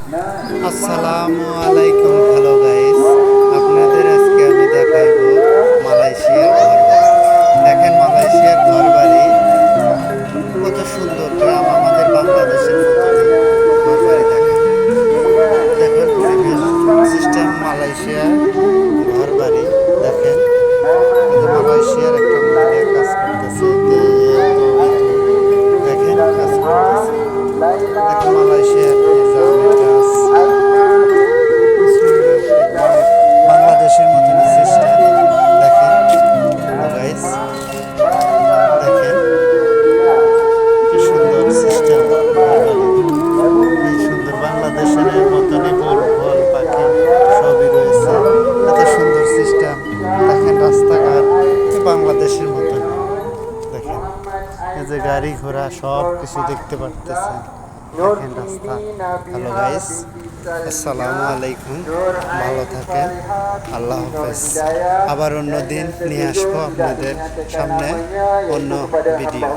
আসসালামু আলাইকুম। Hello guys, আপনাদের আজকে আমি দেখাইবো মালয়েশিয়ার ঘরবাড়ি। দেখেন মালয়েশিয়ার ঘরবাড়ি কত সুন্দর, গ্রাম আমাদের বাংলাদেশের মতনই ঘরবাড়ি। দেখেন দেখেন পরিবেশ সিস্টেম মালয়েশিয়ার ঘরবাড়ি। দেখেন এই যে মালয়েশিয়ার একটা মহিলা কাজ করতেছে, দেখেন কাজ করতেছে। দেখেন মালয়েশিয়ার এই যে আমের গাছ, বাংলাদেশের মতন সিস্টেম। দেখেন গাইস, দেখেন কি সুন্দর সিস্টেম ঘরবাড়ি, কি সুন্দর বাংলাদেশের মতনই ফুল ফল পাখি সবই রয়েছে। এত সুন্দর সিস্টেম। দেখেন রাস্তাঘাট বাংলাদেশের মতন। দেখেন এই যে গাড়ি ঘোড়া সব কিছু দেখতে পারতেছেন। দেখেন রাস্তা। হ্যালো গাইস, আসসালামু আলাইকুম। ভালো থাকেন, আল্লাহ হাফেজ। আবার অন্য দিন নিয়ে আসবো আপনাদের সামনে অন্য ভিডিও।